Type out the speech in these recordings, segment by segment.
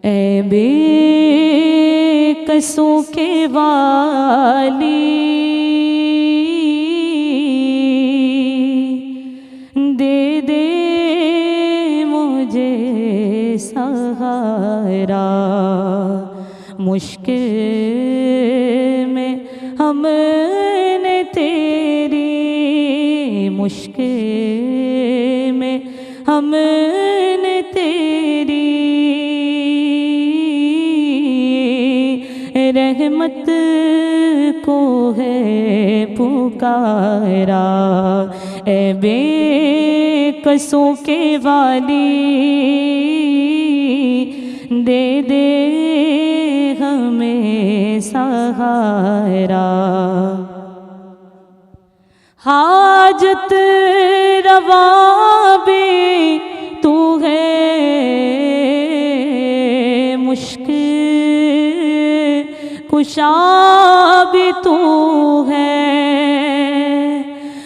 اے بے قصوں کے والی، دے دے مجھے سہارا، مشکل میں ہم نے تیری، مشکل میں ہم نے تیری رحمت کو ہے پکارا۔ اے بے قصوں کے والی، دے دے ہمیں سہارا، حاجت روا بھی تو ہے، مشکل کشا بھی تو ہے،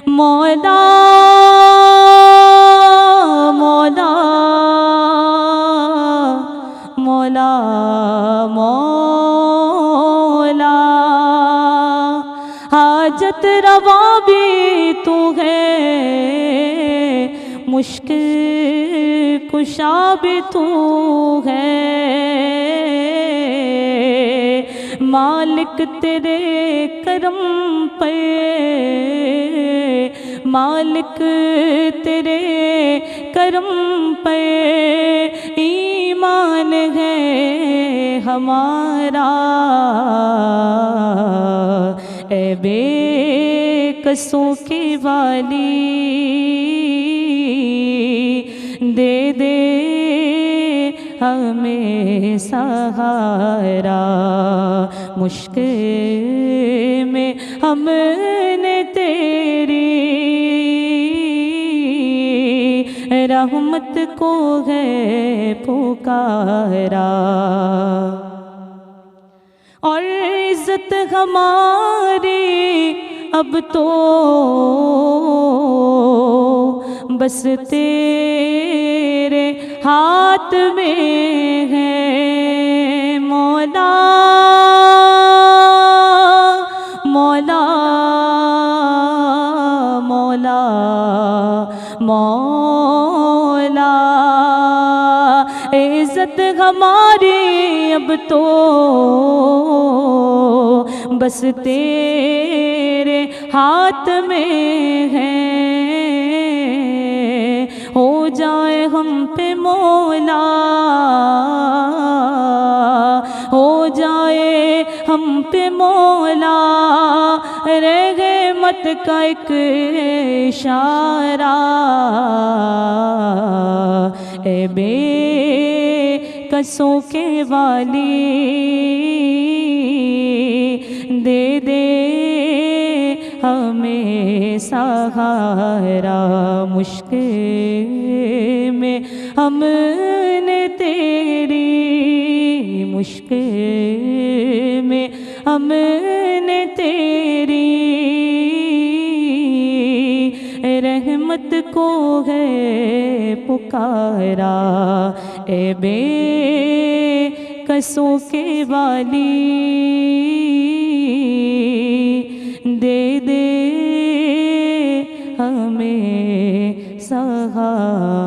مولا مولا مولا مولا، حاجت روا بھی تو ہے، مشکل کشا بھی تو ہے، مالک تیرے کرم پہ، مالک تیرے کرم پہ ایمان ہے ہمارا۔ اے بے قصوں کے والی، دے دے ہمیں سہارا، مشکل میں ہم نے تیری رحمت کو ہے پکارا، اور عزت ہماری اب تو بس تیرے ہاتھ میں ہے، مولا مولا مولا مولا، عزت ہماری اب تو بس تیرے ہاتھ میں ہے، ہو جائے ہم پہ مولا، ہو جائے ہم پہ مولا رحمت کا ایک اشارہ۔ اے بے قصوں کے والی، دے دے ہمیں سہارا، مشکل میں ہم نے تیری، مشکل میں ہم نے تیری رحمت کو ہے پکارا۔ اے بے قصوں کے والی، دے دے ہمیں سہارا۔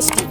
HD